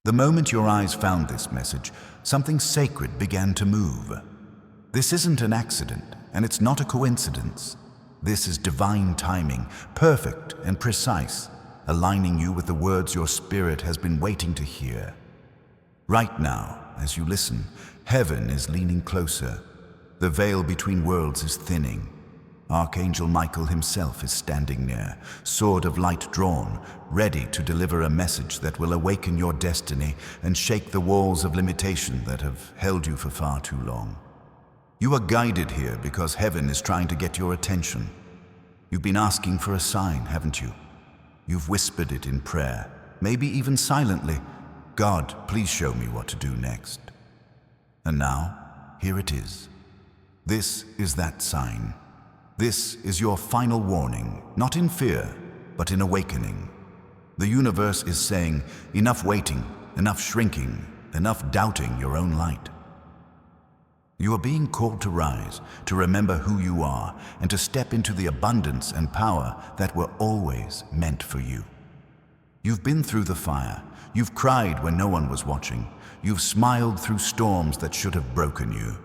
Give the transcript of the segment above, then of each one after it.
The moment your eyes found this message, something sacred began to move. This isn't an accident, and it's not a coincidence. This is divine timing, perfect and precise, aligning you with the words your spirit has been waiting to hear. Right now, as you listen, heaven is leaning closer. The veil between worlds is thinning. Archangel Michael himself is standing near, sword of light drawn, ready to deliver a message that will awaken your destiny and shake the walls of limitation that have held you for far too long. You are guided here because heaven is trying to get your attention. You've been asking for a sign, haven't you? You've whispered it in prayer, maybe even silently. God, please show me what to do next. And now, here it is. This is that sign. This is your final warning, not in fear, but in awakening. The universe is saying, enough waiting, enough shrinking, enough doubting your own light. You are being called to rise, to remember who you are, and to step into the abundance and power that were always meant for you. You've been through the fire. You've cried when no one was watching. You've smiled through storms that should have broken you.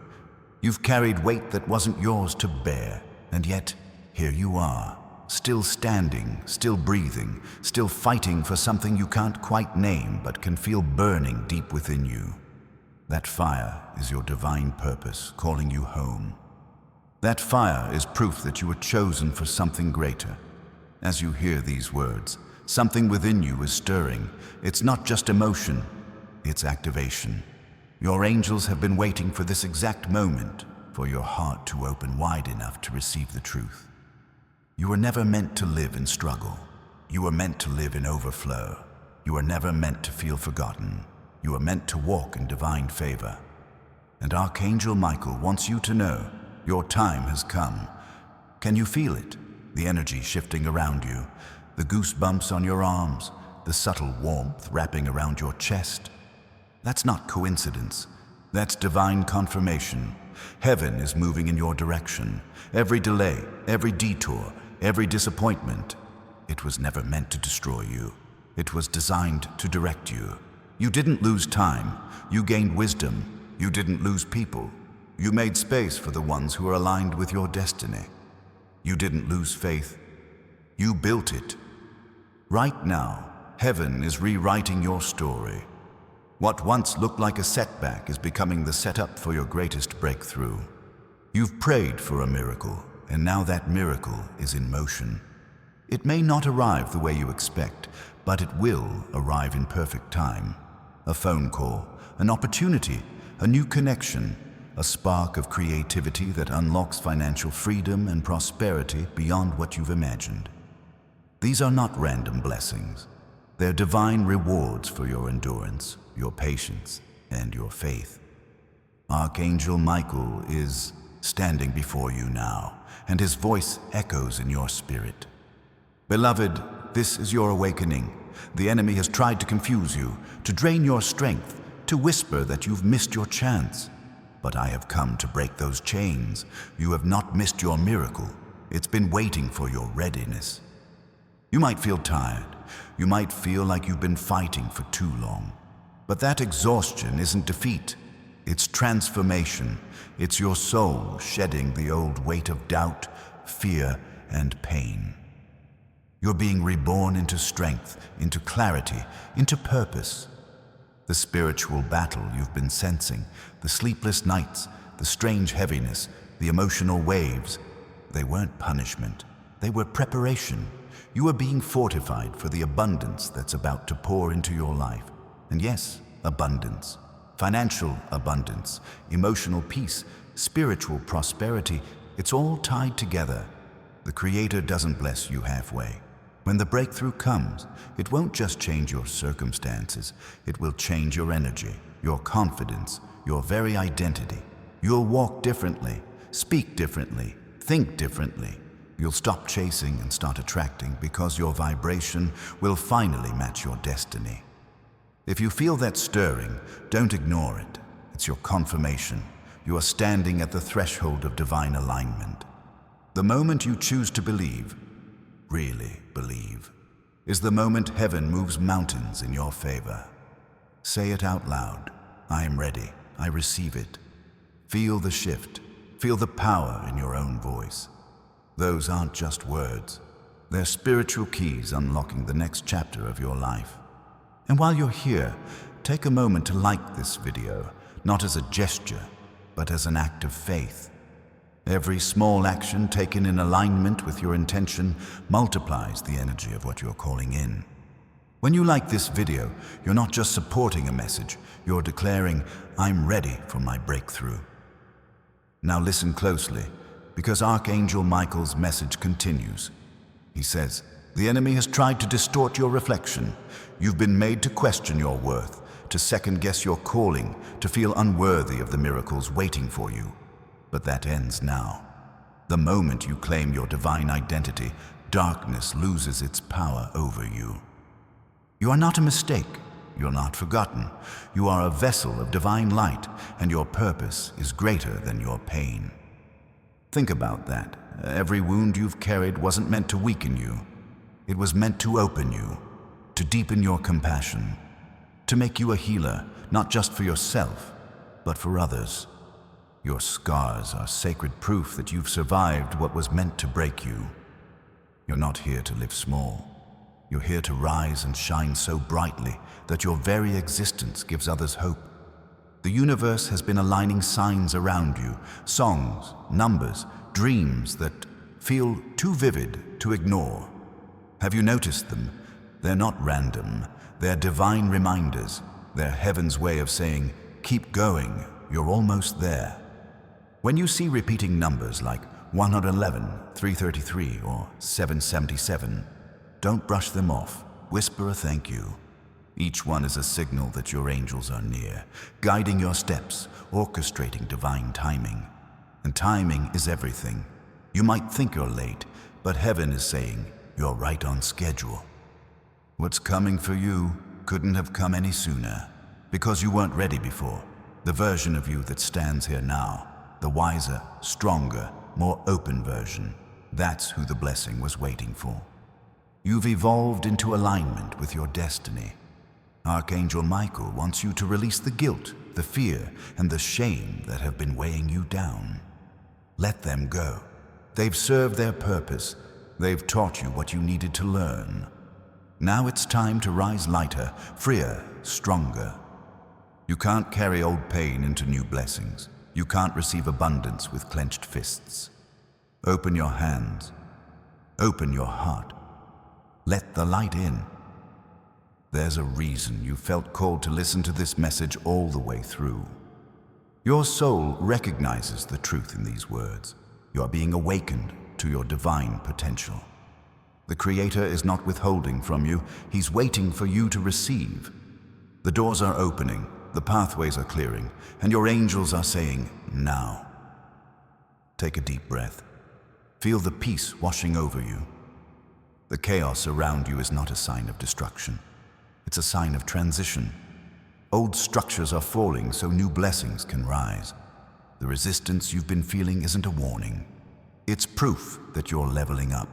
You've carried weight that wasn't yours to bear, and yet here you are, still standing, still breathing, still fighting for something you can't quite name but can feel burning deep within you. That fire is your divine purpose calling you home. That fire is proof that you were chosen for something greater. As you hear these words, something within you is stirring. It's not just emotion, it's activation. Your angels have been waiting for this exact moment, for your heart to open wide enough to receive the truth. You were never meant to live in struggle. You were meant to live in overflow. You were never meant to feel forgotten. You are meant to walk in divine favor. And Archangel Michael wants you to know your time has come. Can you feel it? The energy shifting around you, the goosebumps on your arms, the subtle warmth wrapping around your chest. That's not coincidence. That's divine confirmation. Heaven is moving in your direction. Every delay, every detour, every disappointment, it was never meant to destroy you. It was designed to direct you. You didn't lose time. You gained wisdom. You didn't lose people. You made space for the ones who are aligned with your destiny. You didn't lose faith. You built it. Right now, heaven is rewriting your story. What once looked like a setback is becoming the setup for your greatest breakthrough. You've prayed for a miracle, and now that miracle is in motion. It may not arrive the way you expect, but it will arrive in perfect time. A phone call, an opportunity, a new connection, a spark of creativity that unlocks financial freedom and prosperity beyond what you've imagined. These are not random blessings. They're divine rewards for your endurance, your patience, and your faith. Archangel Michael is standing before you now, and his voice echoes in your spirit. Beloved, this is your awakening. The enemy has tried to confuse you, to drain your strength, to whisper that you've missed your chance. But I have come to break those chains. You have not missed your miracle. It's been waiting for your readiness. You might feel tired. You might feel like you've been fighting for too long. But that exhaustion isn't defeat. It's transformation. It's your soul shedding the old weight of doubt, fear, and pain. You're being reborn into strength, into clarity, into purpose. The spiritual battle you've been sensing, the sleepless nights, the strange heaviness, the emotional waves, they weren't punishment. They were preparation. You are being fortified for the abundance that's about to pour into your life. And yes, abundance. Financial abundance, emotional peace, spiritual prosperity, it's all tied together. The Creator doesn't bless you halfway. When the breakthrough comes, it won't just change your circumstances, it will change your energy, your confidence, your very identity. You'll walk differently, speak differently, think differently. You'll stop chasing and start attracting because your vibration will finally match your destiny. If you feel that stirring, don't ignore it. It's your confirmation. You are standing at the threshold of divine alignment. The moment you choose to believe, really believe, is the moment heaven moves mountains in your favor. Say it out loud. I am ready. I receive it. Feel the shift. Feel the power in your own voice. Those aren't just words. They're spiritual keys unlocking the next chapter of your life. And while you're here, take a moment to like this video, not as a gesture, but as an act of faith. Every small action taken in alignment with your intention multiplies the energy of what you're calling in. When you like this video, you're not just supporting a message, you're declaring, I'm ready for my breakthrough. Now listen closely, because Archangel Michael's message continues. He says, the enemy has tried to distort your reflection. You've been made to question your worth, to second-guess your calling, to feel unworthy of the miracles waiting for you. But that ends now. The moment you claim your divine identity, darkness loses its power over you. You are not a mistake. You're not forgotten. You are a vessel of divine light, and your purpose is greater than your pain. Think about that. Every wound you've carried wasn't meant to weaken you. It was meant to open you, to deepen your compassion, to make you a healer, not just for yourself, but for others. Your scars are sacred proof that you've survived what was meant to break you. You're not here to live small. You're here to rise and shine so brightly that your very existence gives others hope. The universe has been aligning signs around you, songs, numbers, dreams that feel too vivid to ignore. Have you noticed them? They're not random. They're divine reminders. They're heaven's way of saying, keep going, you're almost there. When you see repeating numbers like 111, 333, or 777, don't brush them off. Whisper a thank you. Each one is a signal that your angels are near, guiding your steps, orchestrating divine timing. And timing is everything. You might think you're late, but heaven is saying you're right on schedule. What's coming for you couldn't have come any sooner, because you weren't ready before. The version of you that stands here now, the wiser, stronger, more open version, that's who the blessing was waiting for. You've evolved into alignment with your destiny. Archangel Michael wants you to release the guilt, the fear, and the shame that have been weighing you down. Let them go. They've served their purpose. They've taught you what you needed to learn. Now it's time to rise lighter, freer, stronger. You can't carry old pain into new blessings. You can't receive abundance with clenched fists. Open your hands. Open your heart. Let the light in. There's a reason you felt called to listen to this message all the way through. Your soul recognizes the truth in these words. You are being awakened to your divine potential. The Creator is not withholding from you. He's waiting for you to receive. The doors are opening, the pathways are clearing, and your angels are saying, now. Take a deep breath. Feel the peace washing over you. The chaos around you is not a sign of destruction. It's a sign of transition. Old structures are falling so new blessings can rise. The resistance you've been feeling isn't a warning. It's proof that you're leveling up.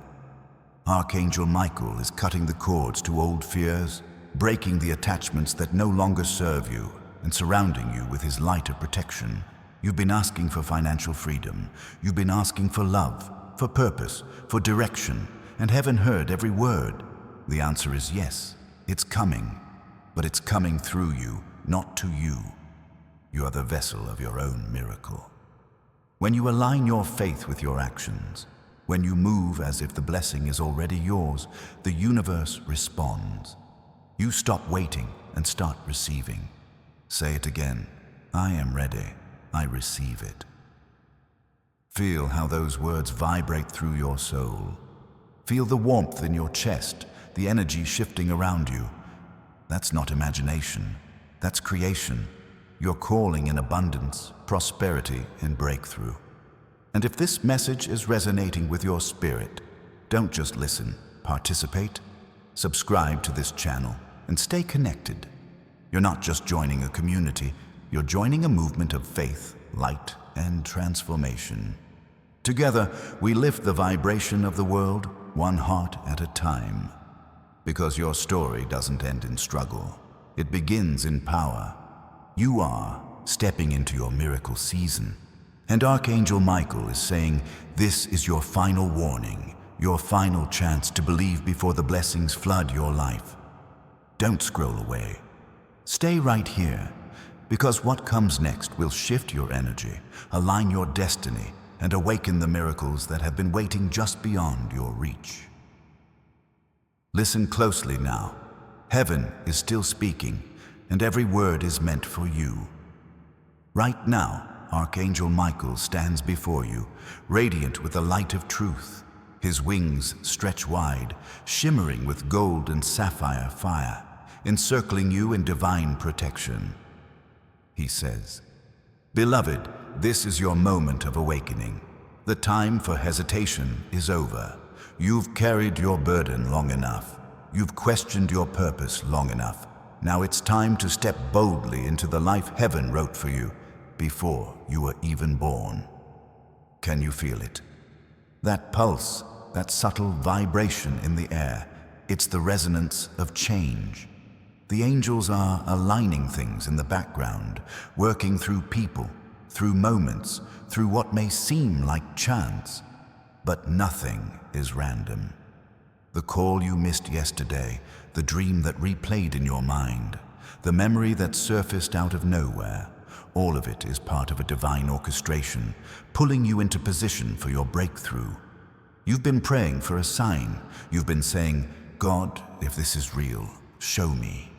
Archangel Michael is cutting the cords to old fears, breaking the attachments that no longer serve you, and surrounding you with his light of protection. You've been asking for financial freedom. You've been asking for love, for purpose, for direction, and heaven heard every word. The answer is yes, it's coming, but it's coming through you, not to you. You are the vessel of your own miracle. When you align your faith with your actions, when you move as if the blessing is already yours, the universe responds. You stop waiting and start receiving. Say it again. I am ready. I receive it. Feel how those words vibrate through your soul. Feel the warmth in your chest, the energy shifting around you. That's not imagination. That's creation. You're calling in abundance, prosperity, and breakthrough. And if this message is resonating with your spirit, don't just listen, participate. Subscribe to this channel and stay connected. You're not just joining a community, you're joining a movement of faith, light, and transformation. Together, we lift the vibration of the world, one heart at a time. Because your story doesn't end in struggle. It begins in power. You are stepping into your miracle season. And Archangel Michael is saying, this is your final warning, your final chance to believe before the blessings flood your life. Don't scroll away. Stay right here, because what comes next will shift your energy, align your destiny, and awaken the miracles that have been waiting just beyond your reach. Listen closely now. Heaven is still speaking, and every word is meant for you. Right now, Archangel Michael stands before you, radiant with the light of truth. His wings stretch wide, shimmering with gold and sapphire fire, encircling you in divine protection. He says, "Beloved, this is your moment of awakening. The time for hesitation is over. You've carried your burden long enough. You've questioned your purpose long enough. Now it's time to step boldly into the life heaven wrote for you before you were even born." Can you feel it? That pulse, that subtle vibration in the air, it's the resonance of change. The angels are aligning things in the background, working through people, through moments, through what may seem like chance. But nothing is random. The call you missed yesterday, the dream that replayed in your mind, the memory that surfaced out of nowhere, all of it is part of a divine orchestration, pulling you into position for your breakthrough. You've been praying for a sign. You've been saying, "God, if this is real, show me."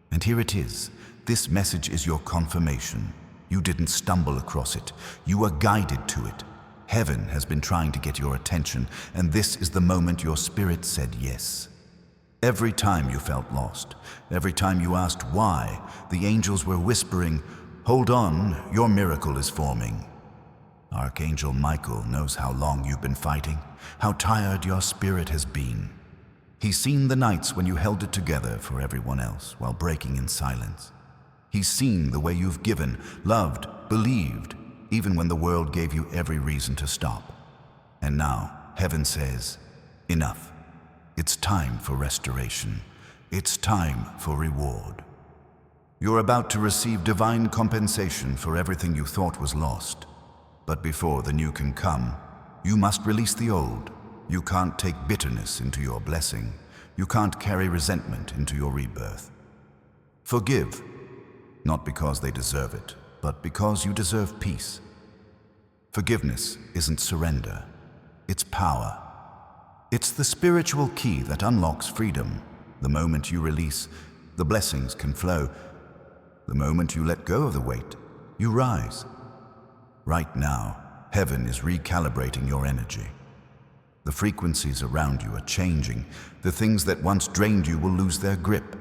And here it is. This message is your confirmation. You didn't stumble across it. You were guided to it. Heaven has been trying to get your attention, and this is the moment your spirit said yes. Every time you felt lost, every time you asked why, the angels were whispering, "Hold on, your miracle is forming." Archangel Michael knows how long you've been fighting, how tired your spirit has been. He's seen the nights when you held it together for everyone else while breaking in silence. He's seen the way you've given, loved, believed, even when the world gave you every reason to stop. And now, heaven says, enough. It's time for restoration. It's time for reward. You're about to receive divine compensation for everything you thought was lost. But before the new can come, you must release the old. You can't take bitterness into your blessing. You can't carry resentment into your rebirth. Forgive, not because they deserve it, but because you deserve peace. Forgiveness isn't surrender, it's power. It's the spiritual key that unlocks freedom. The moment you release, the blessings can flow. The moment you let go of the weight, you rise. Right now, heaven is recalibrating your energy. The frequencies around you are changing. The things that once drained you will lose their grip.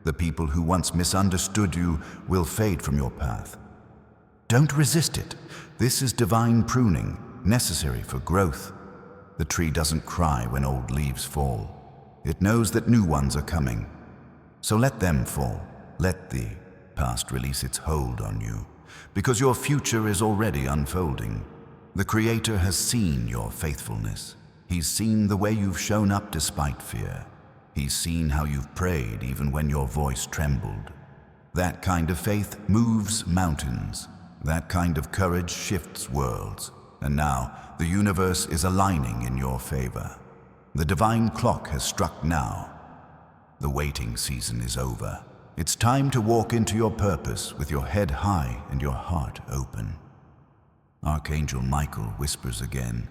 The people who once misunderstood you will fade from your path. Don't resist it. This is divine pruning, necessary for growth. The tree doesn't cry when old leaves fall. It knows that new ones are coming. So let them fall. Let the past release its hold on you, because your future is already unfolding. The Creator has seen your faithfulness. He's seen the way you've shown up despite fear. He's seen how you've prayed even when your voice trembled. That kind of faith moves mountains. That kind of courage shifts worlds. And now, the universe is aligning in your favor. The divine clock has struck now. The waiting season is over. It's time to walk into your purpose with your head high and your heart open. Archangel Michael whispers again,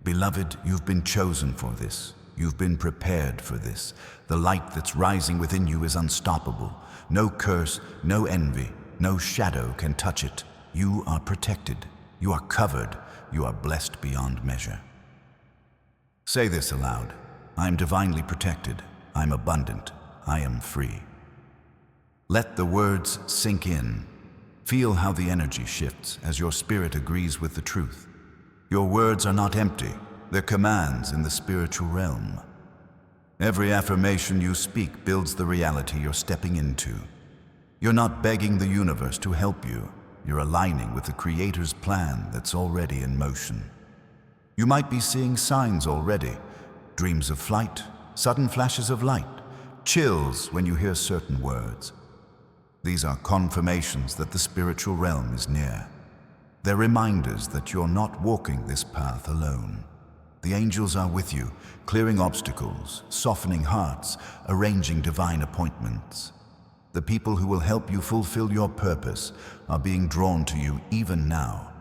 "Beloved, you've been chosen for this. You've been prepared for this. The light that's rising within you is unstoppable. No curse, no envy, no shadow can touch it. You are protected. You are covered. You are blessed beyond measure." Say this aloud. I am divinely protected. I am abundant. I am free. Let the words sink in. Feel how the energy shifts as your spirit agrees with the truth. Your words are not empty. They're commands in the spiritual realm. Every affirmation you speak builds the reality you're stepping into. You're not begging the universe to help you. You're aligning with the Creator's plan that's already in motion. You might be seeing signs already, dreams of flight, sudden flashes of light, chills when you hear certain words. These are confirmations that the spiritual realm is near. They're reminders that you're not walking this path alone. The angels are with you, clearing obstacles, softening hearts, arranging divine appointments. The people who will help you fulfill your purpose are being drawn to you even now.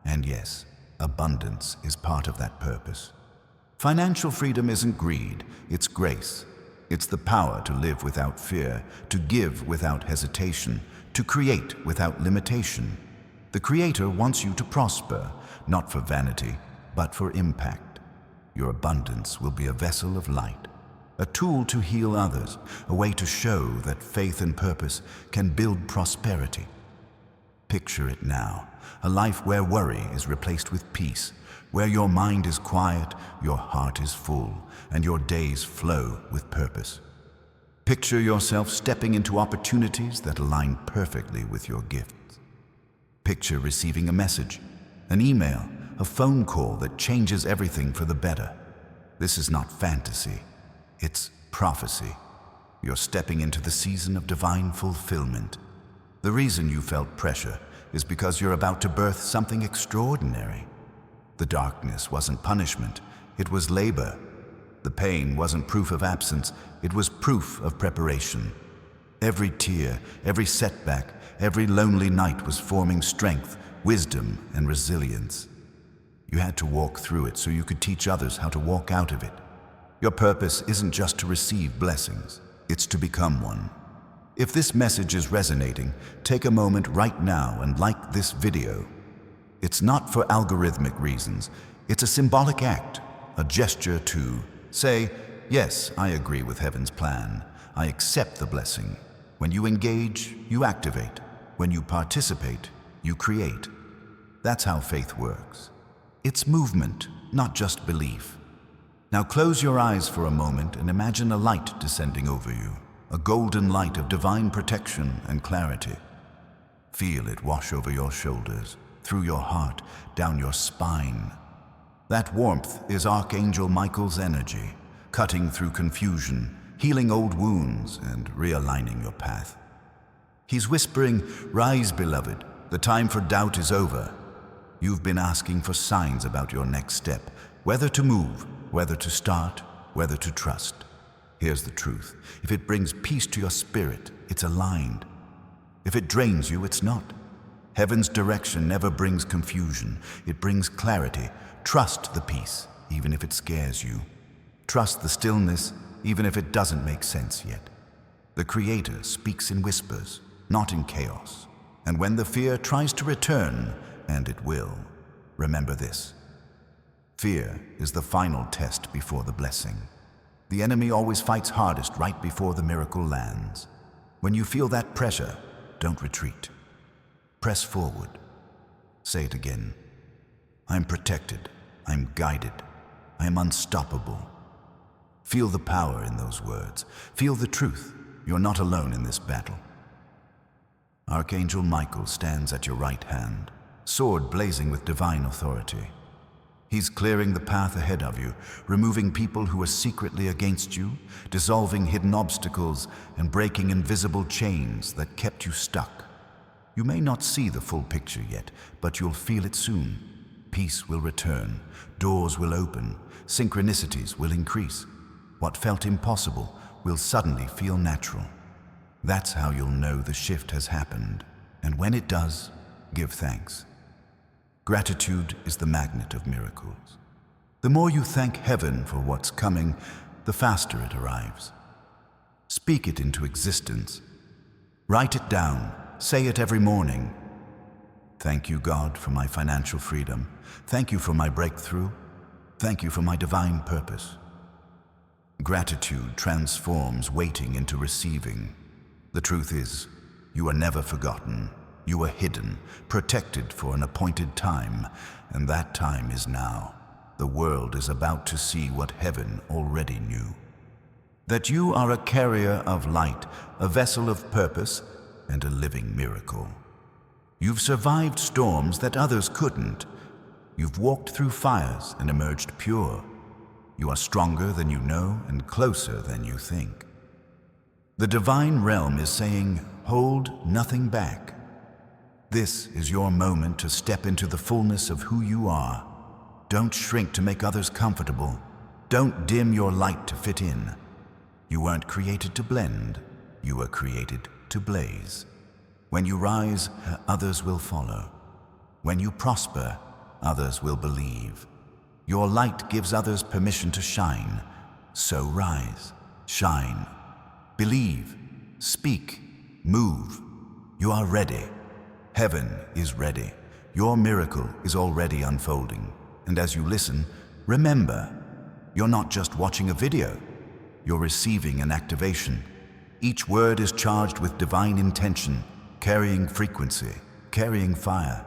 And yes, abundance is part of that purpose. Financial freedom isn't greed, it's grace. It's the power to live without fear, to give without hesitation, to create without limitation. The Creator wants you to prosper, not for vanity, but for impact. Your abundance will be a vessel of light, a tool to heal others, a way to show that faith and purpose can build prosperity. Picture it now, a life where worry is replaced with peace, where your mind is quiet, your heart is full, and your days flow with purpose. Picture yourself stepping into opportunities that align perfectly with your gifts. Picture receiving a message, an email, a phone call that changes everything for the better. This is not fantasy, it's prophecy. You're stepping into the season of divine fulfillment. The reason you felt pressure is because you're about to birth something extraordinary. The darkness wasn't punishment, it was labor. The pain wasn't proof of absence, it was proof of preparation. Every tear, every setback, every lonely night was forming strength, wisdom, and resilience. You had to walk through it so you could teach others how to walk out of it. Your purpose isn't just to receive blessings, it's to become one. If this message is resonating, take a moment right now and like this video. It's not for algorithmic reasons. It's a symbolic act, a gesture to say, yes, I agree with heaven's plan. I accept the blessing. When you engage, you activate. When you participate, you create. That's how faith works. It's movement, not just belief. Now close your eyes for a moment and imagine a light descending over you, a golden light of divine protection and clarity. Feel it wash over your shoulders, through your heart, down your spine. That warmth is Archangel Michael's energy, cutting through confusion, healing old wounds, and realigning your path. He's whispering, "Rise, beloved, the time for doubt is over." You've been asking for signs about your next step, whether to move, whether to start, whether to trust. Here's the truth. If it brings peace to your spirit, it's aligned. If it drains you, it's not. Heaven's direction never brings confusion. It brings clarity. Trust the peace, even if it scares you. Trust the stillness, even if it doesn't make sense yet. The Creator speaks in whispers, not in chaos. And when the fear tries to return, and it will, remember this. Fear is the final test before the blessing. The enemy always fights hardest right before the miracle lands. When you feel that pressure, don't retreat. Press forward. Say it again. I'm protected. I'm guided. I'm unstoppable. Feel the power in those words. Feel the truth. You're not alone in this battle. Archangel Michael stands at your right hand, sword blazing with divine authority. He's clearing the path ahead of you, removing people who are secretly against you, dissolving hidden obstacles, and breaking invisible chains that kept you stuck. You may not see the full picture yet, but you'll feel it soon. Peace will return, doors will open, synchronicities will increase. What felt impossible will suddenly feel natural. That's how you'll know the shift has happened. And when it does, give thanks. Gratitude is the magnet of miracles. The more you thank heaven for what's coming, the faster it arrives. Speak it into existence. Write it down. Say it every morning. Thank you, God, for my financial freedom. Thank you for my breakthrough. Thank you for my divine purpose. Gratitude transforms waiting into receiving. The truth is, you are never forgotten. You are hidden, protected for an appointed time, and that time is now. The world is about to see what heaven already knew. That you are a carrier of light, a vessel of purpose, and a living miracle. You've survived storms that others couldn't. You've walked through fires and emerged pure. You are stronger than you know and closer than you think. The divine realm is saying, hold nothing back. This is your moment to step into the fullness of who you are. Don't shrink to make others comfortable. Don't dim your light to fit in. You weren't created to blend. You were created to blaze. When you rise, others will follow. When you prosper, others will believe. Your light gives others permission to shine. So rise, shine, believe, speak, move. You are ready. Heaven is ready. Your miracle is already unfolding. And as you listen, remember, you're not just watching a video. You're receiving an activation. Each word is charged with divine intention, carrying frequency, carrying fire.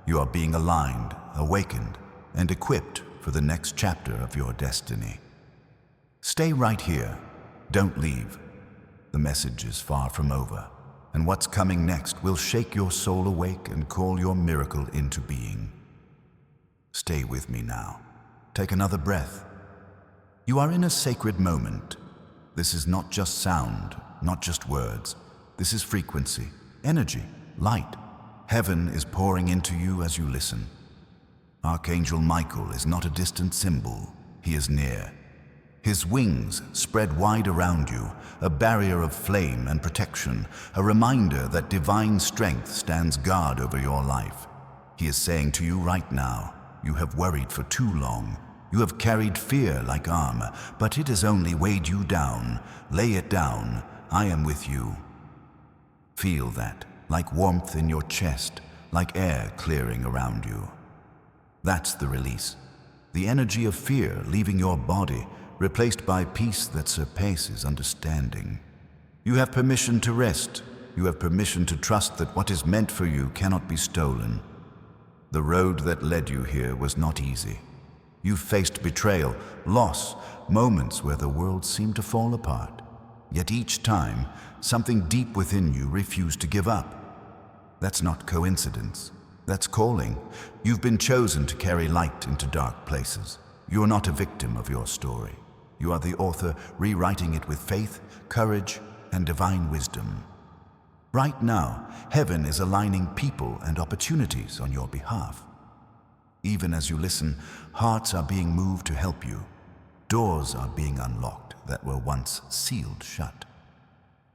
You are being aligned, awakened, and equipped for the next chapter of your destiny. Stay right here. Don't leave. The message is far from over, and what's coming next will shake your soul awake and call your miracle into being. Stay with me now. Take another breath. You are in a sacred moment. This is not just sound, not just words. This is frequency, energy, light. Heaven is pouring into you as you listen. Archangel Michael is not a distant symbol. He is near. His wings spread wide around you, a barrier of flame and protection, a reminder that divine strength stands guard over your life. He is saying to you right now, you have worried for too long. You have carried fear like armor, but it has only weighed you down. Lay it down. I am with you. Feel that, like warmth in your chest, like air clearing around you. That's the release. The energy of fear leaving your body, replaced by peace that surpasses understanding. You have permission to rest. You have permission to trust that what is meant for you cannot be stolen. The road that led you here was not easy. You faced betrayal, loss, moments where the world seemed to fall apart. Yet each time, something deep within you refused to give up. That's not coincidence. That's calling. You've been chosen to carry light into dark places. You are not a victim of your story. You are the author rewriting it with faith, courage, and divine wisdom. Right now, heaven is aligning people and opportunities on your behalf. Even as you listen, hearts are being moved to help you. Doors are being unlocked that were once sealed shut.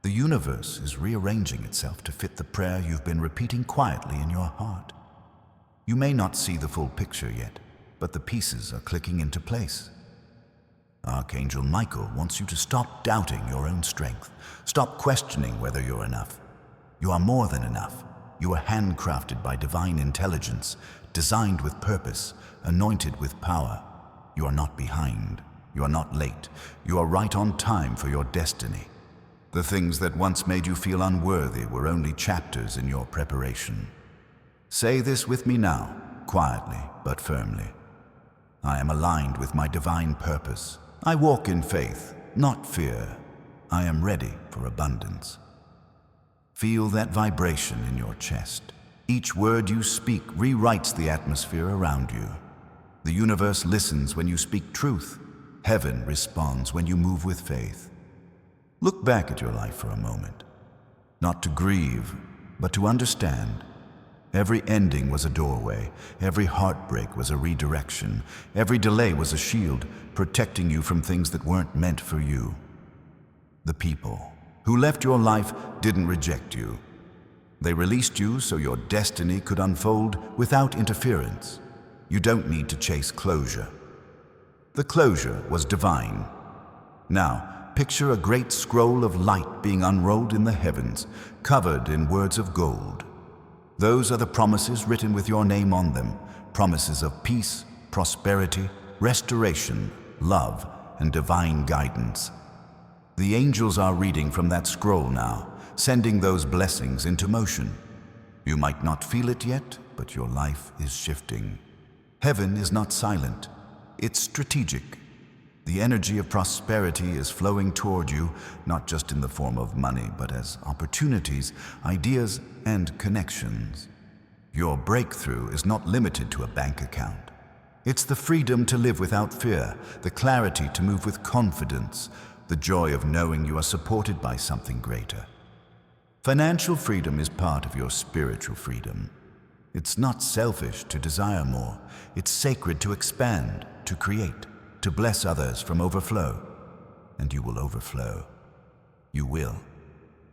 The universe is rearranging itself to fit the prayer you've been repeating quietly in your heart. You may not see the full picture yet, but the pieces are clicking into place. Archangel Michael wants you to stop doubting your own strength. Stop questioning whether you're enough. You are more than enough. You are handcrafted by divine intelligence, designed with purpose, anointed with power. You are not behind. You are not late. You are right on time for your destiny. The things that once made you feel unworthy were only chapters in your preparation. Say this with me now, quietly but firmly. I am aligned with my divine purpose. I walk in faith, not fear. I am ready for abundance. Feel that vibration in your chest. Each word you speak rewrites the atmosphere around you. The universe listens when you speak truth. Heaven responds when you move with faith. Look back at your life for a moment. Not to grieve, but to understand. Every ending was a doorway. Every heartbreak was a redirection. Every delay was a shield, protecting you from things that weren't meant for you. The people who left your life didn't reject you. They released you so your destiny could unfold without interference. You don't need to chase closure. The closure was divine. Now, picture a great scroll of light being unrolled in the heavens, covered in words of gold. Those are the promises written with your name on them, promises of peace, prosperity, restoration, love, and divine guidance. The angels are reading from that scroll now, sending those blessings into motion. You might not feel it yet, but your life is shifting. Heaven is not silent. It's strategic. The energy of prosperity is flowing toward you, not just in the form of money, but as opportunities, ideas, and connections. Your breakthrough is not limited to a bank account. It's the freedom to live without fear, the clarity to move with confidence, the joy of knowing you are supported by something greater. Financial freedom is part of your spiritual freedom. It's not selfish to desire more. It's sacred to expand, to create, to bless others from overflow. And you will overflow. You will.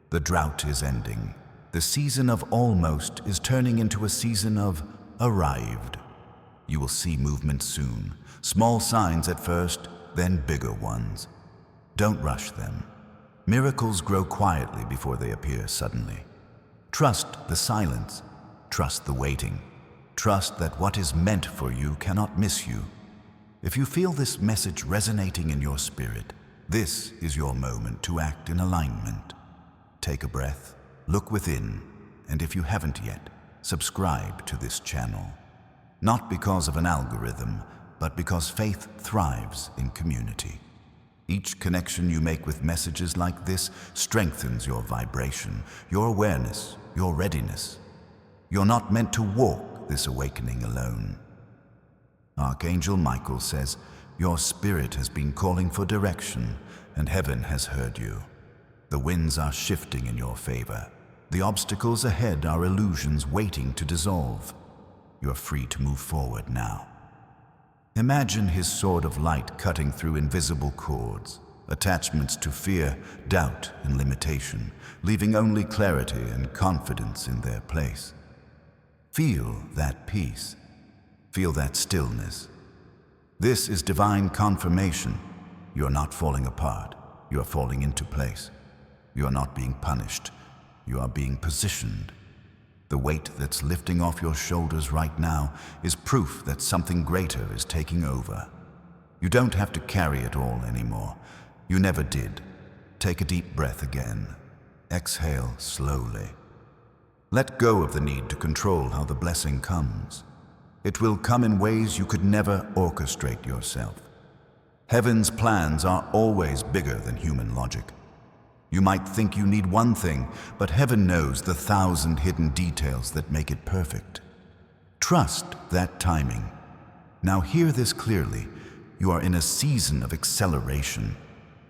The drought is ending. The season of almost is turning into a season of arrived. You will see movement soon. Small signs at first, then bigger ones. Don't rush them. Miracles grow quietly before they appear suddenly. Trust the silence. Trust the waiting. Trust that what is meant for you cannot miss you. If you feel this message resonating in your spirit, this is your moment to act in alignment. Take a breath, look within, and if you haven't yet, subscribe to this channel. Not because of an algorithm, but because faith thrives in community. Each connection you make with messages like this strengthens your vibration, your awareness, your readiness. You're not meant to walk this awakening alone. Archangel Michael says, your spirit has been calling for direction, and heaven has heard you. The winds are shifting in your favor. The obstacles ahead are illusions waiting to dissolve. You're free to move forward now. Imagine his sword of light cutting through invisible cords, attachments to fear, doubt, and limitation, leaving only clarity and confidence in their place. Feel that peace. Feel that stillness. This is divine confirmation. You're not falling apart. You are falling into place. You are not being punished. You are being positioned. The weight that's lifting off your shoulders right now is proof that something greater is taking over. You don't have to carry it all anymore. You never did. Take a deep breath again. Exhale slowly. Let go of the need to control how the blessing comes. It will come in ways you could never orchestrate yourself. Heaven's plans are always bigger than human logic. You might think you need one thing, but heaven knows the 1,000 hidden details that make it perfect. Trust that timing. Now hear this clearly. You are in a season of acceleration.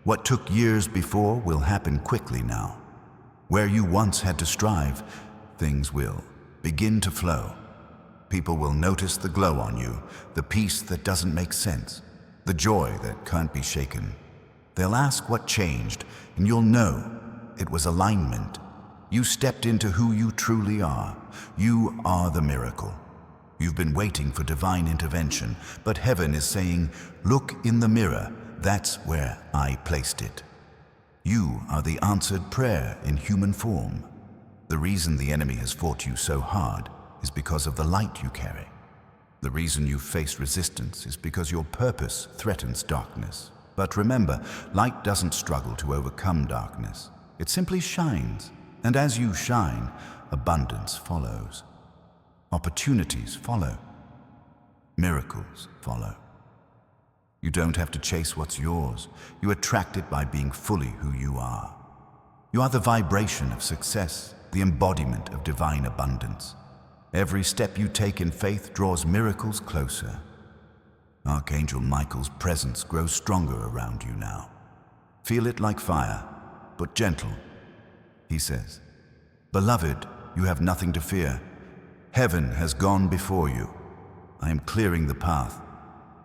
What took years before will happen quickly now. Where you once had to strive, things will begin to flow. People will notice the glow on you, the peace that doesn't make sense, the joy that can't be shaken. They'll ask what changed, and you'll know it was alignment. You stepped into who you truly are. You are the miracle. You've been waiting for divine intervention, but heaven is saying, look in the mirror. That's where I placed it. You are the answered prayer in human form. The reason the enemy has fought you so hard is because of the light you carry. The reason you face resistance is because your purpose threatens darkness. But remember, light doesn't struggle to overcome darkness. It simply shines. And as you shine, abundance follows. Opportunities follow. Miracles follow. You don't have to chase what's yours. You attract it by being fully who you are. You are the vibration of success, the embodiment of divine abundance. Every step you take in faith draws miracles closer. Archangel Michael's presence grows stronger around you now. Feel it like fire, but gentle. He says, beloved, you have nothing to fear. Heaven has gone before you. I am clearing the path.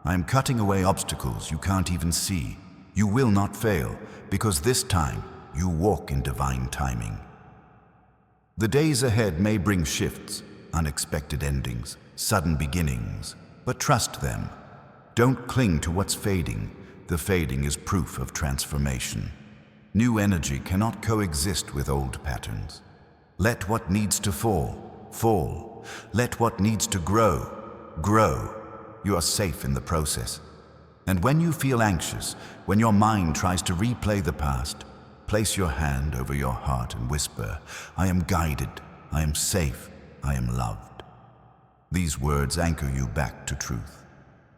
I am cutting away obstacles you can't even see. You will not fail, because this time you walk in divine timing. The days ahead may bring shifts, unexpected endings, sudden beginnings, but trust them. Don't cling to what's fading. The fading is proof of transformation. New energy cannot coexist with old patterns. Let what needs to fall, fall. Let what needs to grow, grow. You are safe in the process. And when you feel anxious, when your mind tries to replay the past, place your hand over your heart and whisper, I am guided, I am safe, I am loved. These words anchor you back to truth.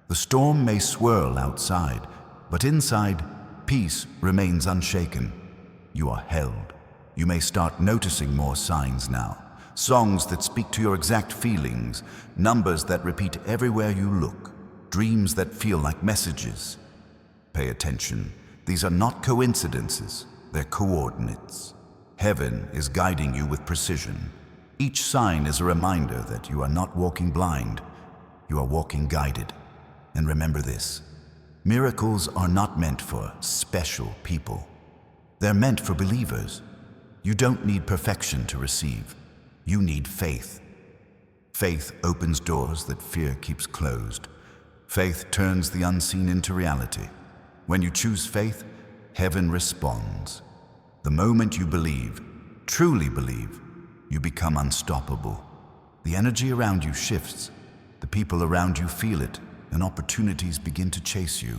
The storm may swirl outside, but inside, peace remains unshaken. You are held. You may start noticing more signs now. Songs that speak to your exact feelings, numbers that repeat everywhere you look, dreams that feel like messages. Pay attention. These are not coincidences, they're coordinates. Heaven is guiding you with precision. Each sign is a reminder that you are not walking blind, you are walking guided. And remember this, miracles are not meant for special people. They're meant for believers. You don't need perfection to receive. You need faith. Faith opens doors that fear keeps closed. Faith turns the unseen into reality. When you choose faith, heaven responds. The moment you believe, truly believe, you become unstoppable. The energy around you shifts. The people around you feel it, and opportunities begin to chase you.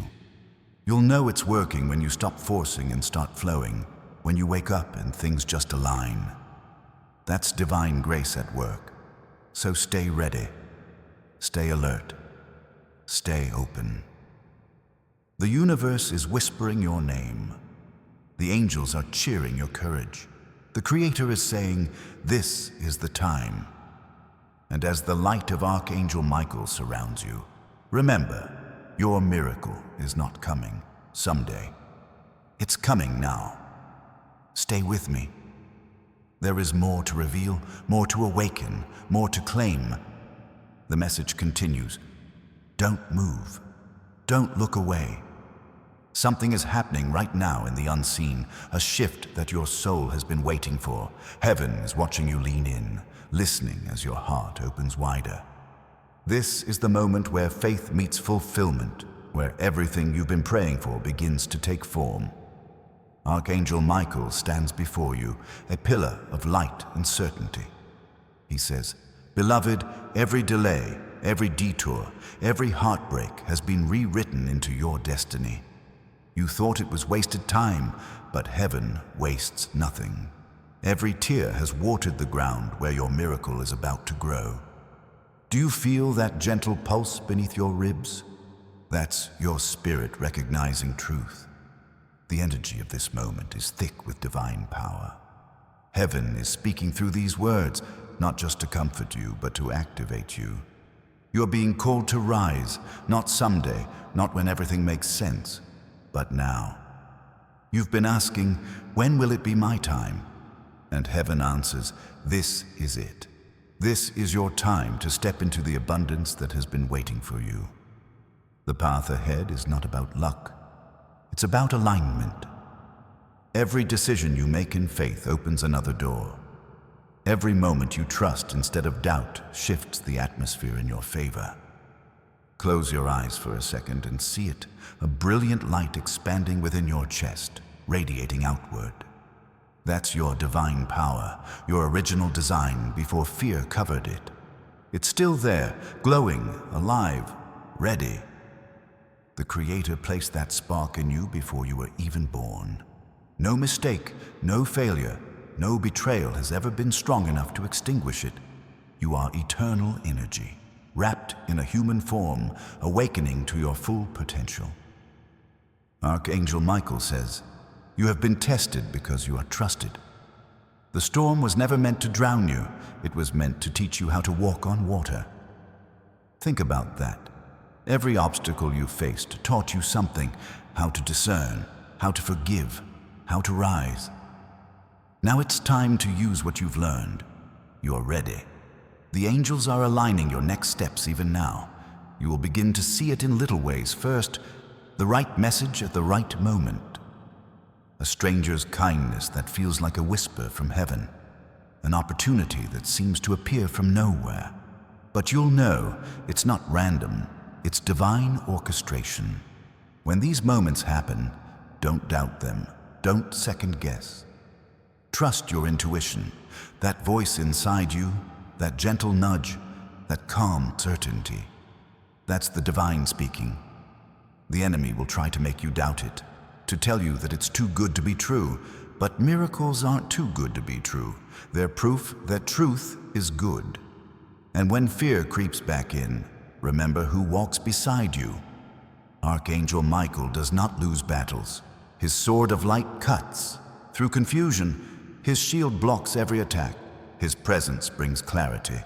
You'll know it's working when you stop forcing and start flowing, when you wake up and things just align. That's divine grace at work. So stay ready, stay alert, stay open. The universe is whispering your name. The angels are cheering your courage. The Creator is saying, this is the time. And as the light of Archangel Michael surrounds you, remember, your miracle is not coming someday. It's coming now. Stay with me. There is more to reveal, more to awaken, more to claim. The message continues. Don't move. Don't look away. Something is happening right now in the unseen, a shift that your soul has been waiting for. Heaven is watching you lean in, listening as your heart opens wider. This is the moment where faith meets fulfillment, where everything you've been praying for begins to take form. Archangel Michael stands before you, a pillar of light and certainty. He says, "Beloved, every delay, every detour, every heartbreak has been rewritten into your destiny. You thought it was wasted time, but heaven wastes nothing. Every tear has watered the ground where your miracle is about to grow. Do you feel that gentle pulse beneath your ribs? That's your spirit recognizing truth. The energy of this moment is thick with divine power. Heaven is speaking through these words, not just to comfort you, but to activate you. You're being called to rise, not someday, not when everything makes sense, but now. You've been asking, when will it be my time? And heaven answers, this is it. This is your time to step into the abundance that has been waiting for you. The path ahead is not about luck. It's about alignment. Every decision you make in faith opens another door. Every moment you trust instead of doubt shifts the atmosphere in your favor. Close your eyes for a second and see it, a brilliant light expanding within your chest, radiating outward. That's your divine power, your original design before fear covered it. It's still there, glowing, alive, ready. The Creator placed that spark in you before you were even born. No mistake, no failure, no betrayal has ever been strong enough to extinguish it. You are eternal energy, wrapped in a human form, awakening to your full potential. Archangel Michael says, you have been tested because you are trusted. The storm was never meant to drown you. It was meant to teach you how to walk on water. Think about that. Every obstacle you faced taught you something, how to discern, how to forgive, how to rise. Now it's time to use what you've learned. You're ready. The angels are aligning your next steps even now. You will begin to see it in little ways. First, the right message at the right moment. A stranger's kindness that feels like a whisper from heaven. An opportunity that seems to appear from nowhere. But you'll know it's not random. It's divine orchestration. When these moments happen, don't doubt them. Don't second guess. Trust your intuition, that voice inside you, that gentle nudge, that calm certainty. That's the divine speaking. The enemy will try to make you doubt it, to tell you that it's too good to be true. But miracles aren't too good to be true. They're proof that truth is good. And when fear creeps back in, remember who walks beside you. Archangel Michael does not lose battles. His sword of light cuts. Through confusion, his shield blocks every attack. His presence brings clarity.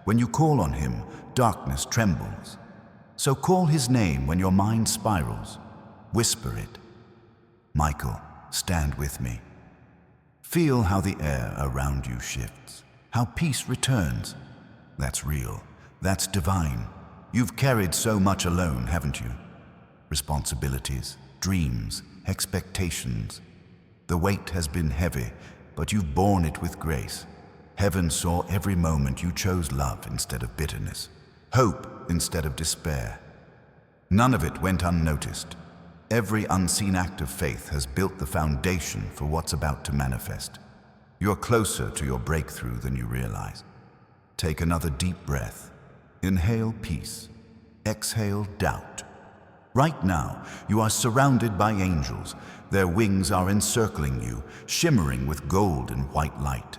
When you call on him, darkness trembles. So call his name when your mind spirals. Whisper it. Michael, stand with me. Feel how the air around you shifts, how peace returns. That's real. That's divine. You've carried so much alone, haven't you? Responsibilities, dreams, expectations. The weight has been heavy, but you've borne it with grace. Heaven saw every moment you chose love instead of bitterness, hope instead of despair. None of it went unnoticed. Every unseen act of faith has built the foundation for what's about to manifest. You're closer to your breakthrough than you realize. Take another deep breath. Inhale peace. Exhale doubt. Right now, you are surrounded by angels. Their wings are encircling you, shimmering with gold and white light.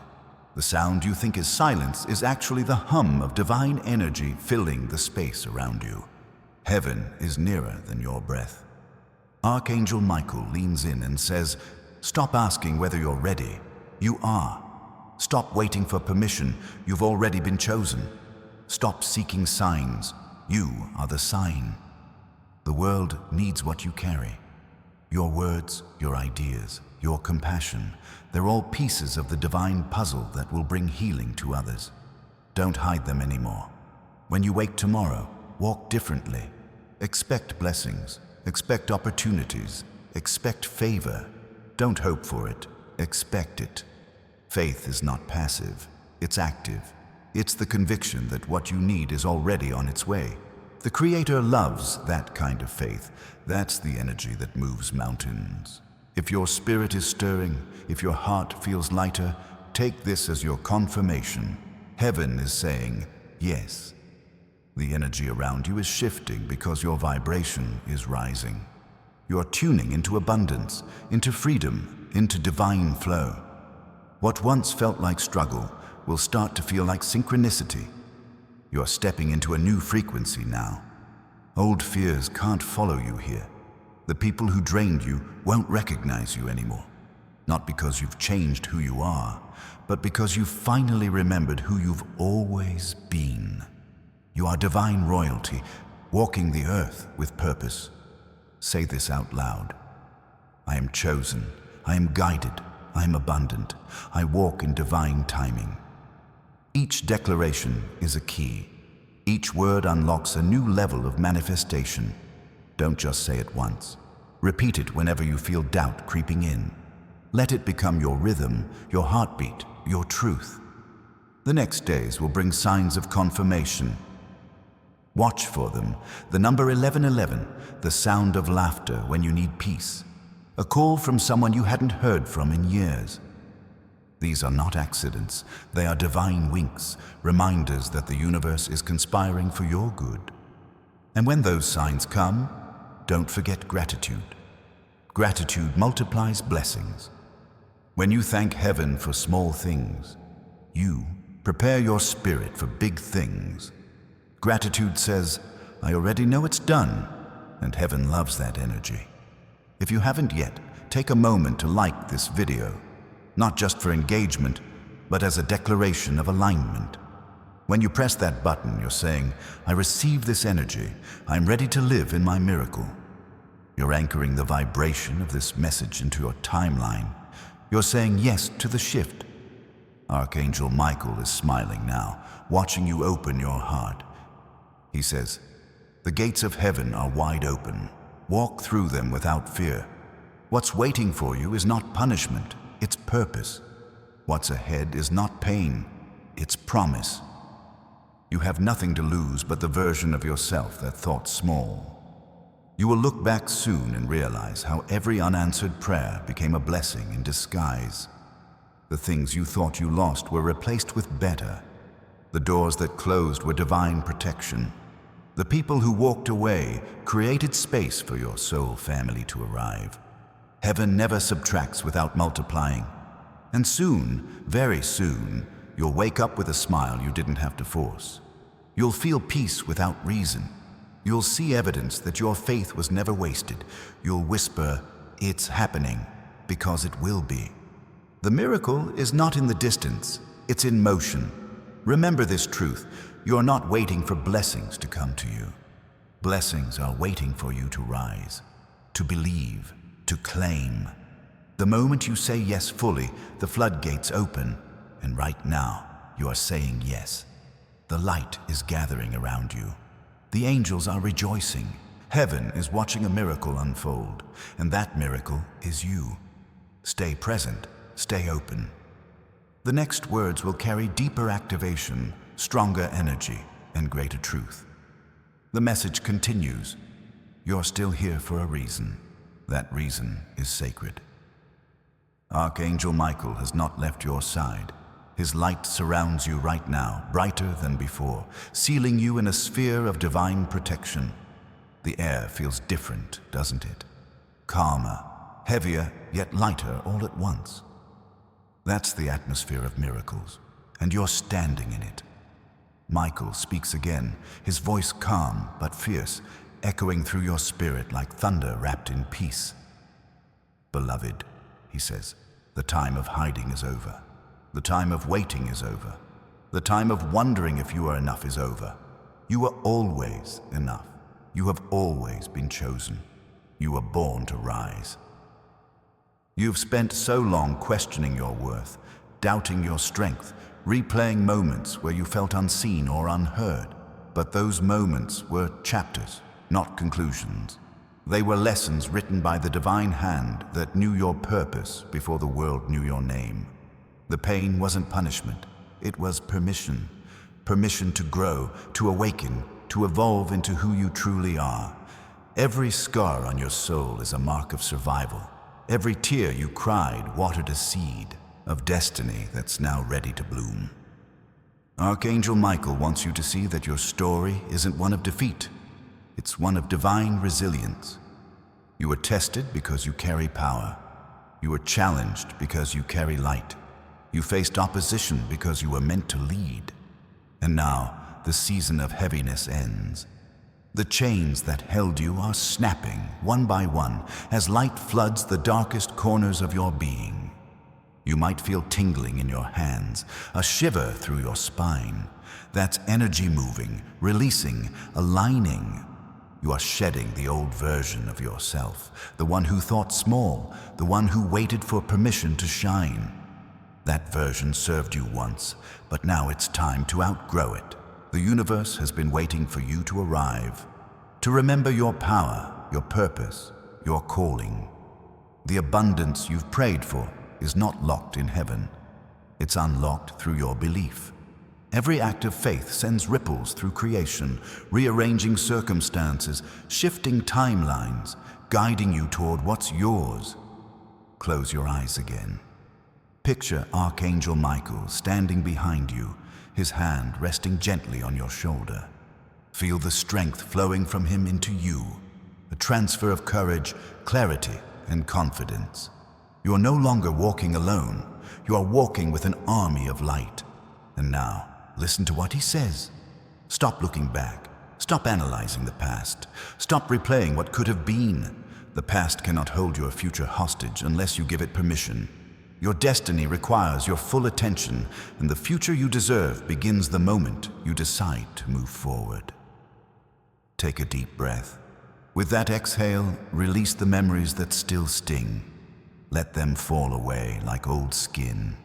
The sound you think is silence is actually the hum of divine energy filling the space around you. Heaven is nearer than your breath. Archangel Michael leans in and says, "Stop asking whether you're ready. You are. Stop waiting for permission. You've already been chosen. Stop seeking signs. You are the sign. The world needs what you carry. Your words, your ideas, your compassion, they're all pieces of the divine puzzle that will bring healing to others. Don't hide them anymore. When you wake tomorrow, walk differently. Expect blessings. Expect opportunities. Expect favor. Don't hope for it. Expect it. Faith is not passive. It's active. It's the conviction that what you need is already on its way. The Creator loves that kind of faith. That's the energy that moves mountains. If your spirit is stirring, if your heart feels lighter, take this as your confirmation. Heaven is saying, yes. The energy around you is shifting because your vibration is rising. You're tuning into abundance, into freedom, into divine flow. What once felt like struggle will start to feel like synchronicity. You're stepping into a new frequency now. Old fears can't follow you here. The people who drained you won't recognize you anymore. Not because you've changed who you are, but because you've finally remembered who you've always been. You are divine royalty, walking the earth with purpose. Say this out loud. I am chosen. I am guided. I am abundant. I walk in divine timing. Each declaration is a key. Each word unlocks a new level of manifestation. Don't just say it once. Repeat it whenever you feel doubt creeping in. Let it become your rhythm, your heartbeat, your truth. The next days will bring signs of confirmation. Watch for them. The number 1111, the sound of laughter when you need peace. A call from someone you hadn't heard from in years. These are not accidents. They are divine winks, reminders that the universe is conspiring for your good. And when those signs come, don't forget gratitude. Gratitude multiplies blessings. When you thank heaven for small things, you prepare your spirit for big things. Gratitude says, I already know it's done, and heaven loves that energy. If you haven't yet, take a moment to like this video, not just for engagement, but as a declaration of alignment. When you press that button, you're saying, I receive this energy. I'm ready to live in my miracle. You're anchoring the vibration of this message into your timeline. You're saying yes to the shift. Archangel Michael is smiling now, watching you open your heart. He says, the gates of heaven are wide open. Walk through them without fear. What's waiting for you is not punishment, it's purpose. What's ahead is not pain, it's promise. You have nothing to lose but the version of yourself that thought small. You will look back soon and realize how every unanswered prayer became a blessing in disguise. The things you thought you lost were replaced with better. The doors that closed were divine protection. The people who walked away created space for your soul family to arrive. Heaven never subtracts without multiplying. And soon, very soon, you'll wake up with a smile you didn't have to force. You'll feel peace without reason. You'll see evidence that your faith was never wasted. You'll whisper, it's happening, because it will be. The miracle is not in the distance, it's in motion. Remember this truth, you're not waiting for blessings to come to you. Blessings are waiting for you to rise, to believe, to claim. The moment you say yes fully, the floodgates open, and right now you are saying yes. The light is gathering around you. The angels are rejoicing. Heaven is watching a miracle unfold, and that miracle is you. Stay present, stay open. The next words will carry deeper activation, stronger energy, and greater truth. The message continues. You're still here for a reason. That reason is sacred. Archangel Michael has not left your side. His light surrounds you right now, brighter than before, sealing you in a sphere of divine protection. The air feels different, doesn't it? Calmer, heavier, yet lighter all at once. That's the atmosphere of miracles, and you're standing in it. Michael speaks again, his voice calm but fierce, echoing through your spirit like thunder wrapped in peace. Beloved, he says, the time of hiding is over. The time of waiting is over. The time of wondering if you are enough is over. You are always enough. You have always been chosen. You were born to rise. You've spent so long questioning your worth, doubting your strength, replaying moments where you felt unseen or unheard. But those moments were chapters, not conclusions. They were lessons written by the divine hand that knew your purpose before the world knew your name. The pain wasn't punishment, it was permission. Permission to grow, to awaken, to evolve into who you truly are. Every scar on your soul is a mark of survival. Every tear you cried watered a seed of destiny that's now ready to bloom. Archangel Michael wants you to see that your story isn't one of defeat. It's one of divine resilience. You were tested because you carry power. You were challenged because you carry light. You faced opposition because you were meant to lead. And now, the season of heaviness ends. The chains that held you are snapping, one by one, as light floods the darkest corners of your being. You might feel tingling in your hands, a shiver through your spine. That's energy moving, releasing, aligning. You are shedding the old version of yourself, the one who thought small, the one who waited for permission to shine. That version served you once, but now it's time to outgrow it. The universe has been waiting for you to arrive, to remember your power, your purpose, your calling. The abundance you've prayed for is not locked in heaven. It's unlocked through your belief. Every act of faith sends ripples through creation, rearranging circumstances, shifting timelines, guiding you toward what's yours. Close your eyes again. Picture Archangel Michael standing behind you, his hand resting gently on your shoulder. Feel the strength flowing from him into you, a transfer of courage, clarity, and confidence. You are no longer walking alone. You are walking with an army of light. And now, listen to what he says. Stop looking back. Stop analyzing the past. Stop replaying what could have been. The past cannot hold your future hostage unless you give it permission. Your destiny requires your full attention, and the future you deserve begins the moment you decide to move forward. Take a deep breath. With that exhale, release the memories that still sting. Let them fall away like old skin.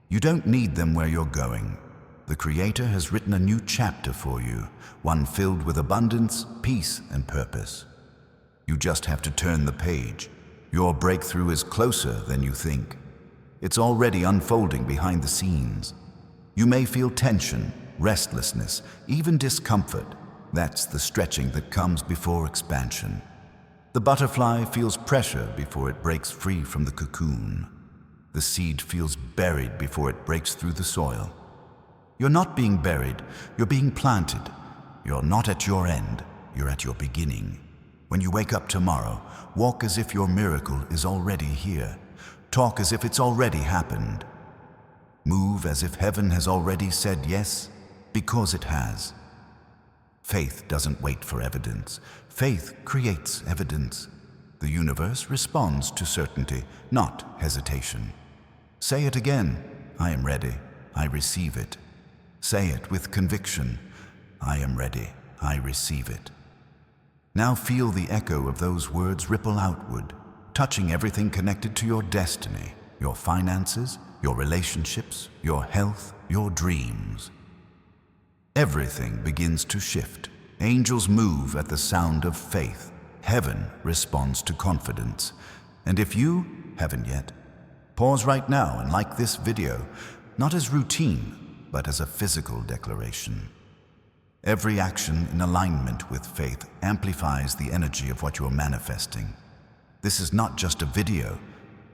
You don't need them where you're going. The Creator has written a new chapter for you, one filled with abundance, peace, and purpose. You just have to turn the page. Your breakthrough is closer than you think. It's already unfolding behind the scenes. You may feel tension, restlessness, even discomfort. That's the stretching that comes before expansion. The butterfly feels pressure before it breaks free from the cocoon. The seed feels buried before it breaks through the soil. You're not being buried, you're being planted. You're not at your end, you're at your beginning. When you wake up tomorrow, walk as if your miracle is already here. Talk as if it's already happened. Move as if heaven has already said yes, because it has. Faith doesn't wait for evidence. Faith creates evidence. The universe responds to certainty, not hesitation. Say it again. I am ready. I receive it. Say it with conviction. I am ready. I receive it. Now feel the echo of those words ripple outward. touching everything connected to your destiny, your finances, your relationships, your health, your dreams. Everything begins to shift. Angels move at the sound of faith. Heaven responds to confidence. And if you haven't yet, pause right now and like this video, not as routine, but as a physical declaration. Every action in alignment with faith amplifies the energy of what you're manifesting. This is not just a video,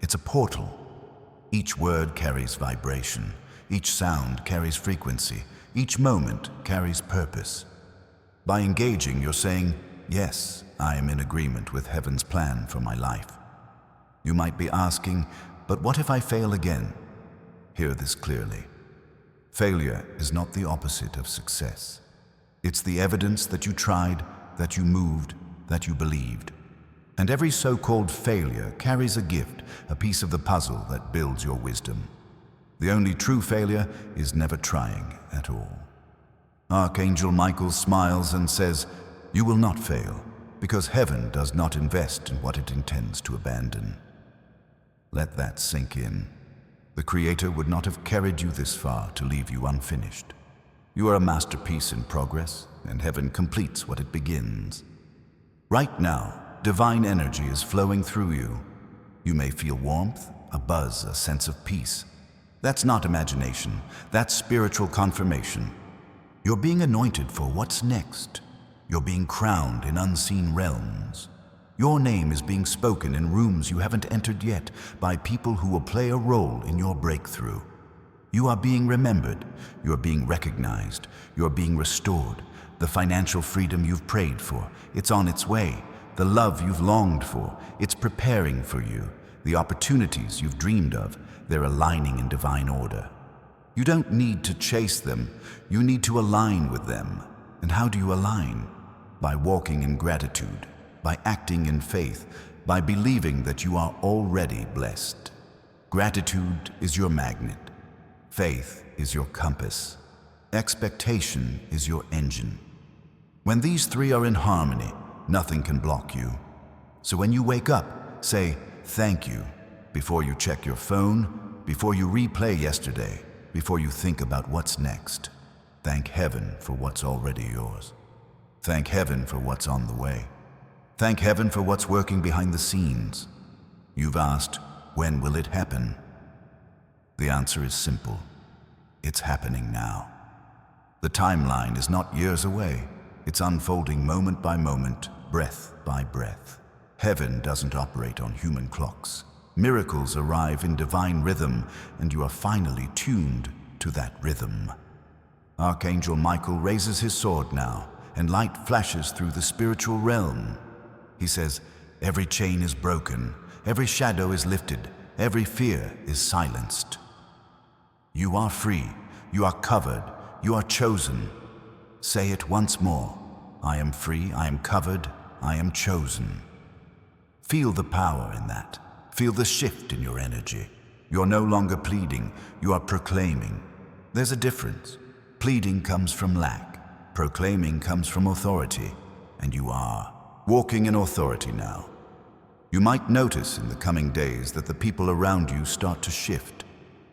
it's a portal. Each word carries vibration, each sound carries frequency, each moment carries purpose. By engaging, you're saying, yes, I am in agreement with heaven's plan for my life. You might be asking, but what if I fail again? Hear this clearly. Failure is not the opposite of success. It's the evidence that you tried, that you moved, that you believed. And every so-called failure carries a gift, a piece of the puzzle that builds your wisdom. The only true failure is never trying at all. Archangel Michael smiles and says, you will not fail, because heaven does not invest in what it intends to abandon. Let that sink in. The Creator would not have carried you this far to leave you unfinished. You are a masterpiece in progress, and heaven completes what it begins. Right now, divine energy is flowing through you. You may feel warmth, a buzz, a sense of peace. That's not imagination, that's spiritual confirmation. You're being anointed for what's next. You're being crowned in unseen realms. Your name is being spoken in rooms you haven't entered yet by people who will play a role in your breakthrough. You are being remembered, you're being recognized, you're being restored. The financial freedom you've prayed for, it's on its way. The love you've longed for, it's preparing for you. The opportunities you've dreamed of, they're aligning in divine order. You don't need to chase them, you need to align with them. And how do you align? By walking in gratitude, by acting in faith, by believing that you are already blessed. Gratitude is your magnet. Faith is your compass. Expectation is your engine. When these three are in harmony, nothing can block you. So when you wake up, say thank you before you check your phone, before you replay yesterday, before you think about what's next. Thank heaven for what's already yours. Thank heaven for what's on the way. Thank heaven for what's working behind the scenes. You've asked, when will it happen? The answer is simple. It's happening now. The timeline is not years away. It's unfolding moment by moment, breath by breath. Heaven doesn't operate on human clocks. Miracles arrive in divine rhythm, and you are finally tuned to that rhythm. Archangel Michael raises his sword now, and light flashes through the spiritual realm. He says, every chain is broken, every shadow is lifted, every fear is silenced. You are free, you are covered, you are chosen. Say it once more. I am free, I am covered, I am chosen. Feel the power in that. Feel the shift in your energy. You're no longer pleading, you are proclaiming. There's a difference. Pleading comes from lack. Proclaiming comes from authority. And you are walking in authority now. You might notice in the coming days that the people around you start to shift.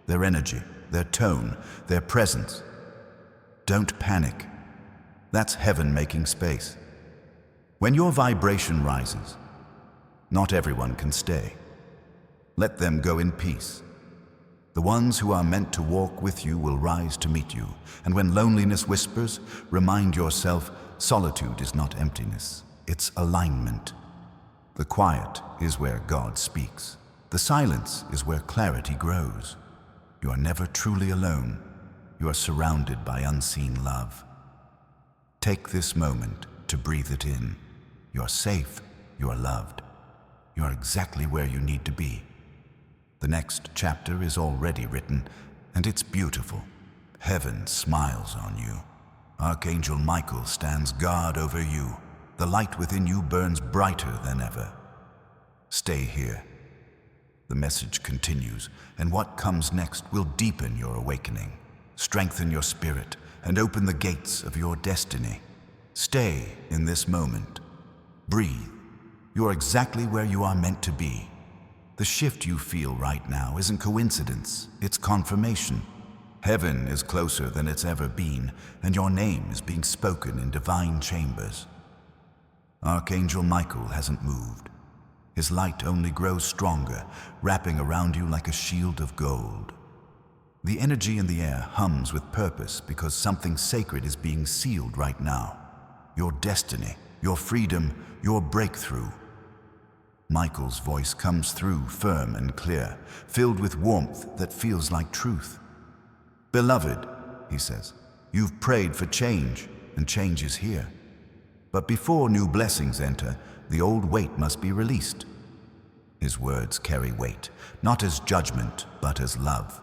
Their energy, their tone, their presence. Don't panic. That's heaven making space. When your vibration rises, not everyone can stay. Let them go in peace. The ones who are meant to walk with you will rise to meet you. And when loneliness whispers, remind yourself, solitude is not emptiness, it's alignment. The quiet is where God speaks. The silence is where clarity grows. You are never truly alone. You are surrounded by unseen love. Take this moment to breathe it in. You are safe. You are loved. You are exactly where you need to be. The next chapter is already written, and it's beautiful. Heaven smiles on you. Archangel Michael stands guard over you. The light within you burns brighter than ever. Stay here. The message continues, and what comes next will deepen your awakening, strengthen your spirit, and open the gates of your destiny. Stay in this moment. Breathe. You are exactly where you are meant to be. The shift you feel right now isn't coincidence, it's confirmation. Heaven is closer than it's ever been, and your name is being spoken in divine chambers. Archangel Michael hasn't moved. His light only grows stronger, wrapping around you like a shield of gold. The energy in the air hums with purpose because something sacred is being sealed right now. Your destiny, your freedom, your breakthrough. Michael's voice comes through firm and clear, filled with warmth that feels like truth. "Beloved," he says, "you've prayed for change, and change is here. But before new blessings enter, the old weight must be released." His words carry weight, not as judgment, but as love.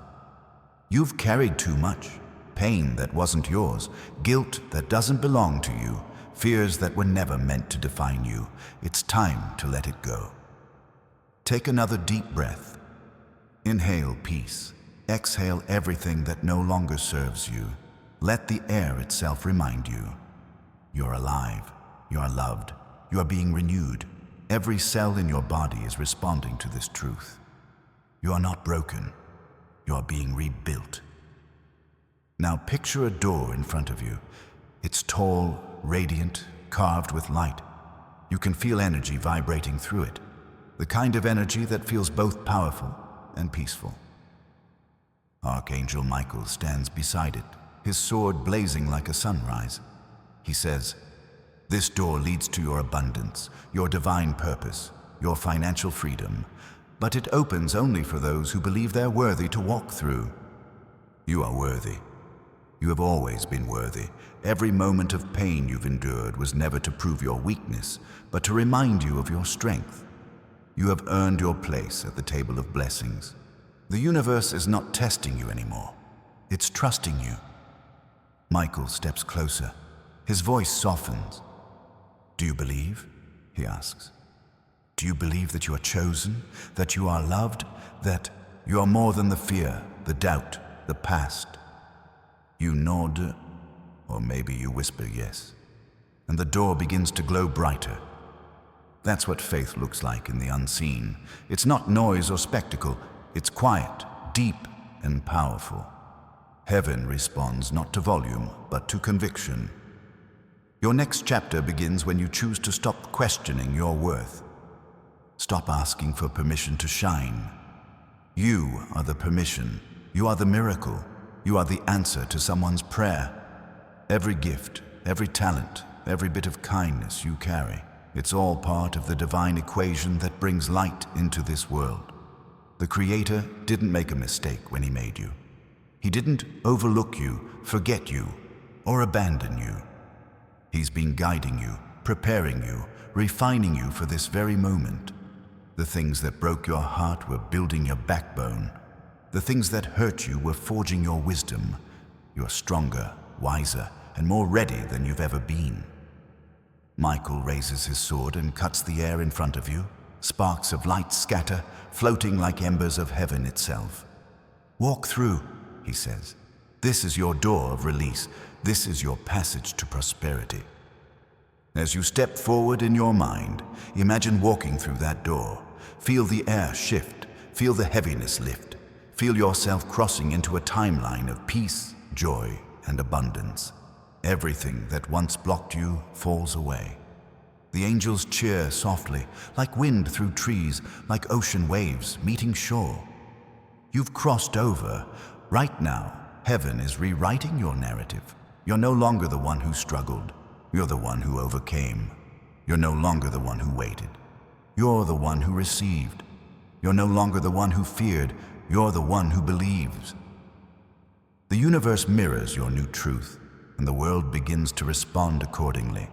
You've carried too much, pain that wasn't yours, guilt that doesn't belong to you, fears that were never meant to define you. It's time to let it go. Take another deep breath. Inhale peace. Exhale everything that no longer serves you. Let the air itself remind you. You're alive. You are loved. You are being renewed. Every cell in your body is responding to this truth. You are not broken. You are being rebuilt. Now picture a door in front of you. It's tall, radiant, carved with light. You can feel energy vibrating through it. The kind of energy that feels both powerful and peaceful. Archangel Michael stands beside it, his sword blazing like a sunrise. He says, "This door leads to your abundance, your divine purpose, your financial freedom, but it opens only for those who believe they're worthy to walk through. You are worthy. You have always been worthy. Every moment of pain you've endured was never to prove your weakness, but to remind you of your strength. You have earned your place at the table of blessings. The universe is not testing you anymore. It's trusting you." Michael steps closer. His voice softens. "Do you believe?" he asks. "Do you believe that you are chosen, that you are loved, that you are more than the fear, the doubt, the past?" You nod, or maybe you whisper yes, and the door begins to glow brighter. That's what faith looks like in the unseen. It's not noise or spectacle. It's quiet, deep, and powerful. Heaven responds not to volume, but to conviction. Your next chapter begins when you choose to stop questioning your worth. Stop asking for permission to shine. You are the permission. You are the miracle. You are the answer to someone's prayer. Every gift, every talent, every bit of kindness you carry, it's all part of the divine equation that brings light into this world. The Creator didn't make a mistake when He made you. He didn't overlook you, forget you, or abandon you. He's been guiding you, preparing you, refining you for this very moment. The things that broke your heart were building your backbone. The things that hurt you were forging your wisdom. You're stronger, wiser, and more ready than you've ever been. Michael raises his sword and cuts the air in front of you. Sparks of light scatter, floating like embers of heaven itself. "Walk through," he says. "This is your door of release. This is your passage to prosperity." As you step forward in your mind, imagine walking through that door. Feel the air shift. Feel the heaviness lift. Feel yourself crossing into a timeline of peace, joy, and abundance. Everything that once blocked you falls away. The angels cheer softly, like wind through trees, like ocean waves meeting shore. You've crossed over. Right now, heaven is rewriting your narrative. You're no longer the one who struggled. You're the one who overcame. You're no longer the one who waited. You're the one who received. You're no longer the one who feared. You're the one who believes. The universe mirrors your new truth, and the world begins to respond accordingly.